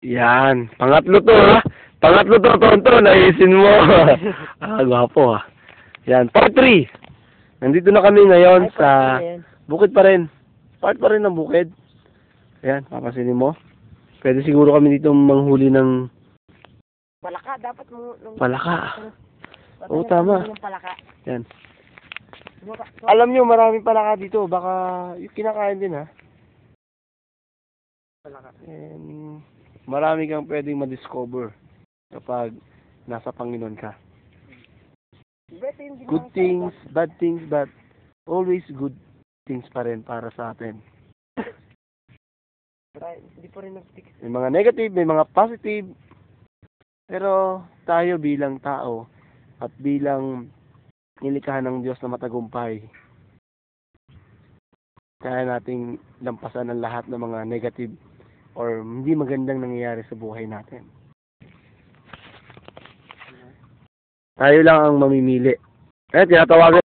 Yan. Pangatlo to, ha? Pangatlo to, Tonto. Naisin mo. Gwapo, ha? Yan. Part 3. Nandito na kami ngayon sa bukid pa rin. Part pa rin ng bukid. Ayan, papasinin mo. Pwede siguro kami dito manghuli ng palaka. Dapat mo... palaka. Oo, tama. Palaka. Yan. Alam nyo, maraming palaka dito. Baka yung kinakain din, ha? Palaka. And marami kang pwedeng ma-discover kapag nasa Panginoon ka. Good things, bad things, but always good things pa rin para sa atin. Hindi pa rin nag-stick. May mga negative, may mga positive. Pero tayo bilang tao at bilang nilikhahan ng Diyos na matagumpay, kaya nating lampasan ang lahat ng mga negative or hindi magandang nangyayari sa buhay natin. Tayo lang ang mamimili. Tinatawagan